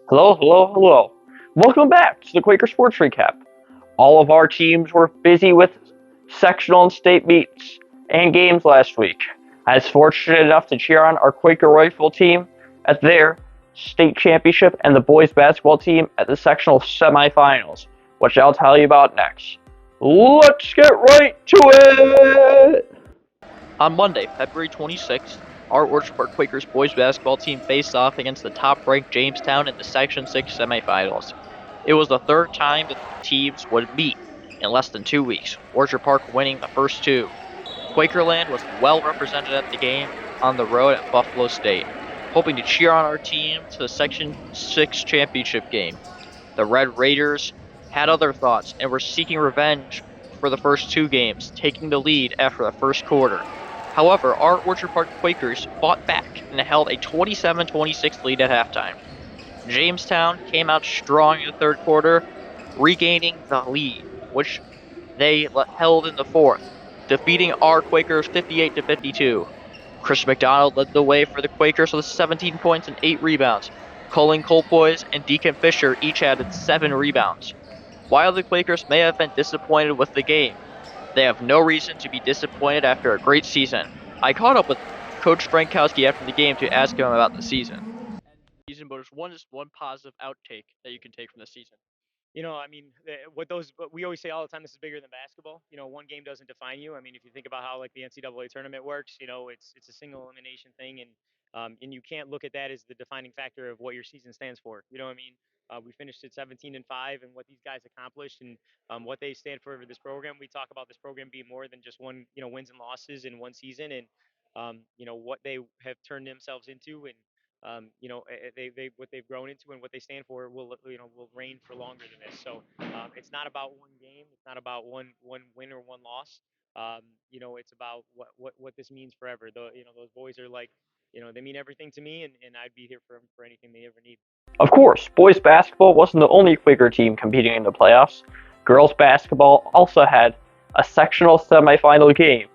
Hello, hello, hello. Welcome back to the Quaker Sports Recap. All of our teams were busy with sectional and state meets and games last week. I was fortunate enough to cheer on our Quaker rifle team at their state championship and the boys basketball team at the sectional semifinals, which I'll tell you about next. Let's get right to it! On Monday, February 26th, our Orchard Park Quakers boys basketball team faced off against the top-ranked Jamestown in the Section 6 semifinals. It was the third time that the teams would meet in less than 2 weeks, Orchard Park winning the first two. Quakerland was well represented at the game on the road at Buffalo State, hoping to cheer on our team to the Section 6 championship game. The Red Raiders had other thoughts and were seeking revenge for the first two games, taking the lead after the first quarter. However, our Orchard Park Quakers fought back and held a 27-26 lead at halftime. Jamestown came out strong in the third quarter, regaining the lead, which they held in the fourth, defeating our Quakers 58-52. Chris McDonald led the way for the Quakers with 17 points and 8 rebounds. Colin Colpoys and Deacon Fisher each added 7 rebounds. While the Quakers may have been disappointed with the game, they have no reason to be disappointed after a great season. I caught up with Coach Frankowski after the game to ask him about the season. But there's one positive outtake that you can take from the season. What we always say all the time, this is bigger than basketball. One game doesn't define you. I mean, if you think about how like the NCAA tournament works, it's a single elimination thing, and you can't look at that as the defining factor of what your season stands for. You know what I mean? We finished at 17-5, and what these guys accomplished, and what they stand for this program. We talk about this program being more than just one, wins and losses in one season, and what they have turned themselves into, and they what they've grown into and what they stand for will reign for longer than this. So it's not about one game. It's not about one win or one loss. It's about what this means forever. Those boys are like, they mean everything to me, and I'd be here for them for anything they ever need. Of course, boys basketball wasn't the only Quaker team competing in the playoffs. Girls basketball also had a sectional semifinal game.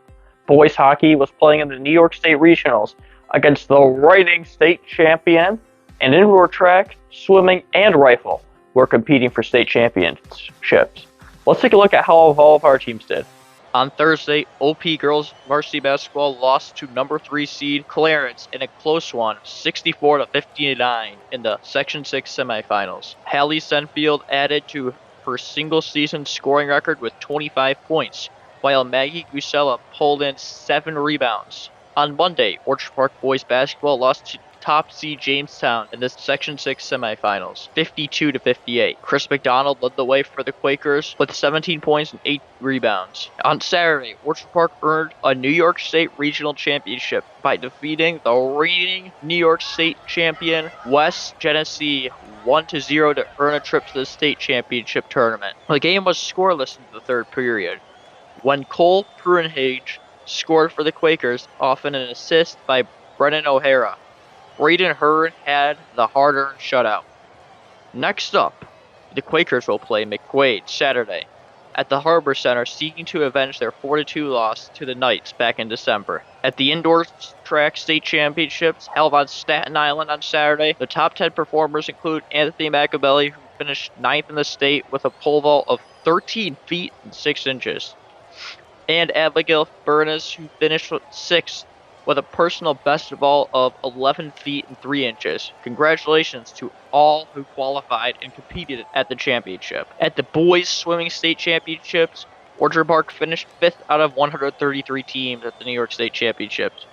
Boys hockey was playing in the New York State Regionals against the reigning state champion, and indoor track, swimming, and rifle were competing for state championships. Let's take a look at how all of our teams did. On Thursday, OP girls varsity basketball lost to number 3 seed Clarence in a close one, 64-59 in the Section 6 semifinals. Hallie Senfield added to her single-season scoring record with 25 points, while Maggie Gusella pulled in 7 rebounds. On Monday, Orchard Park boys basketball lost to top seed Jamestown in the Section 6 semifinals, 52-58. Chris McDonald led the way for the Quakers with 17 points and 8 rebounds. On Saturday, Orchard Park earned a New York State Regional Championship by defeating the reigning New York State champion West Genesee 1-0 to earn a trip to the state championship tournament. The game was scoreless in the third period, when Cole Pruenhage scored for the Quakers off an assist by Brennan O'Hara. Braden Hearn had the hard-earned shutout. Next up, the Quakers will play McQuaid Saturday at the Harbor Center, seeking to avenge their 4-2 loss to the Knights back in December. At the indoor track state championships held on Staten Island on Saturday, the top 10 performers include Anthony Macabelli, who finished 9th in the state with a pole vault of 13 feet and 6 inches, and Abigail Furness, who finished 6th with a personal best vault of 11 feet and 3 inches. Congratulations to all who qualified and competed at the championship. At the boys swimming state championships, Orchard Park finished 5th out of 133 teams at the New York State Championships.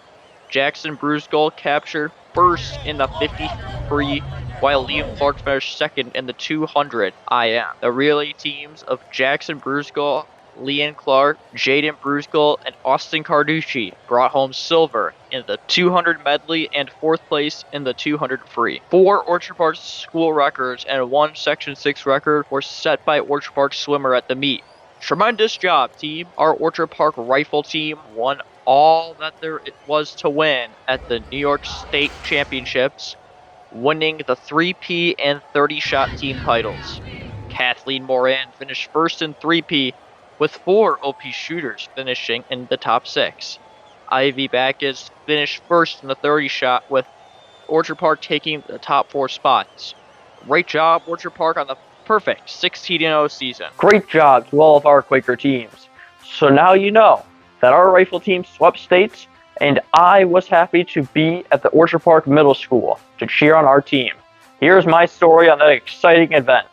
Jackson Brusgol captured 1st in the 50 free, while Liam Clark finished 2nd in the 200 IM. The relay teams of Jackson Brusgol, Leon Clark, Jaden Brusgol, and Austin Carducci brought home silver in the 200 medley and 4th place in the 200 free. 4 Orchard Park school records and 1 Section 6 record were set by Orchard Park swimmer at the meet. Tremendous job, team. Our Orchard Park rifle team won all that there was to win at the New York State Championships, winning the 3P and 30-shot team titles. Kathleen Moran finished 1st in 3P, with 4 OP shooters finishing in the top 6. Ivy Backus finished 1st in the 30-shot, with Orchard Park taking the top 4 spots. Great job, Orchard Park, on the perfect 16-0 season. Great job to all of our Quaker teams. So now you know that our rifle team swept states, and I was happy to be at the Orchard Park Middle School to cheer on our team. Here's my story on that exciting event.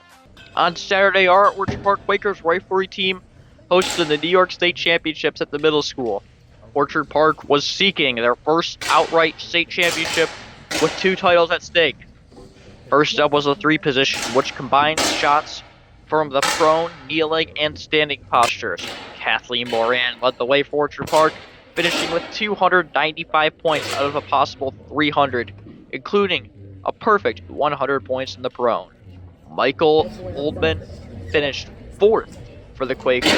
On Saturday, our Orchard Park Quakers riflery team hosted the New York State Championships at the middle school. Orchard Park was seeking their first outright state championship with 2 titles at stake. First up was the 3 position, which combines shots from the prone, kneeling, and standing postures. Kathleen Moran led the way for Orchard Park, finishing with 295 points out of a possible 300, including a perfect 100 points in the prone. Michael Oldman finished 4th for the Quakers,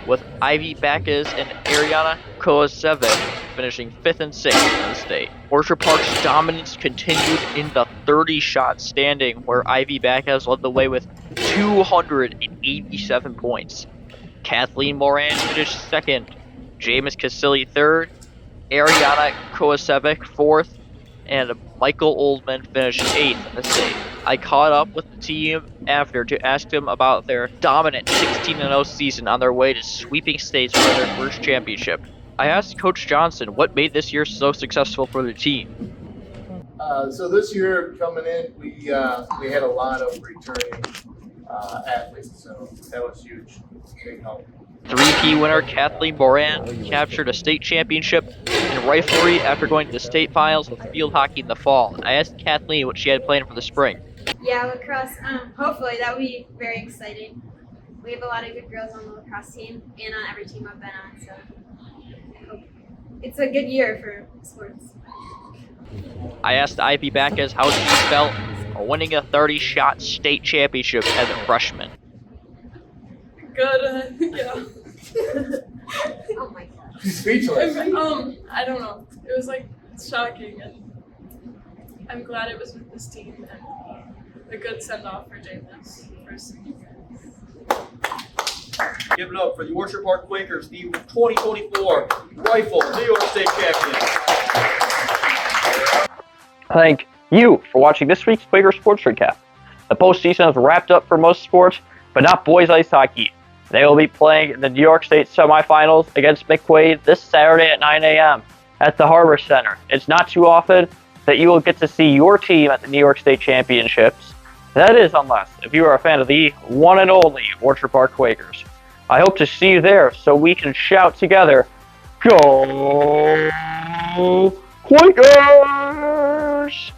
with Ivy Backus and Ariana Kovacevic finishing 5th and 6th in the state. Orchard Park's dominance continued in the 30-shot standing, where Ivy Backus led the way with 287 points. Kathleen Moran finished 2nd, James Casilli 3rd, Ariana Kovacevic 4th, and Michael Oldman finished 8th in the state. I caught up with the team after to ask them about their dominant 16-0 season on their way to sweeping states for their first championship. I asked Coach Johnson what made this year so successful for the team. So this year coming in, we had a lot of returning athletes, so that was huge, big help. 3P winner Kathleen Moran captured a state championship in riflery after going to the state finals with field hockey in the fall. I asked Kathleen what she had planned for the spring. Yeah, lacrosse. Hopefully that would be very exciting. We have a lot of good girls on the lacrosse team and on every team I've been on, so I hope it's a good year for sports. I asked Ivy Backus how she felt winning a 30-shot state championship as a freshman. Good, yeah. Oh my god. She's speechless. I don't know. It was like shocking, and I'm glad it was with this team and a good send-off for James. Give it up for the Orchard Park Quakers, the 2024 Rifle New York State Champions. Thank you for watching this week's Quaker Sports Recap. The postseason is wrapped up for most sports, but not boys ice hockey. They will be playing in the New York State semifinals against McQuaid this Saturday at 9 a.m. at the Harbor Center. It's not too often that you will get to see your team at the New York State Championships. That is, unless if you are a fan of the one and only Orchard Park Quakers. I hope to see you there so we can shout together, "Go Quakers!"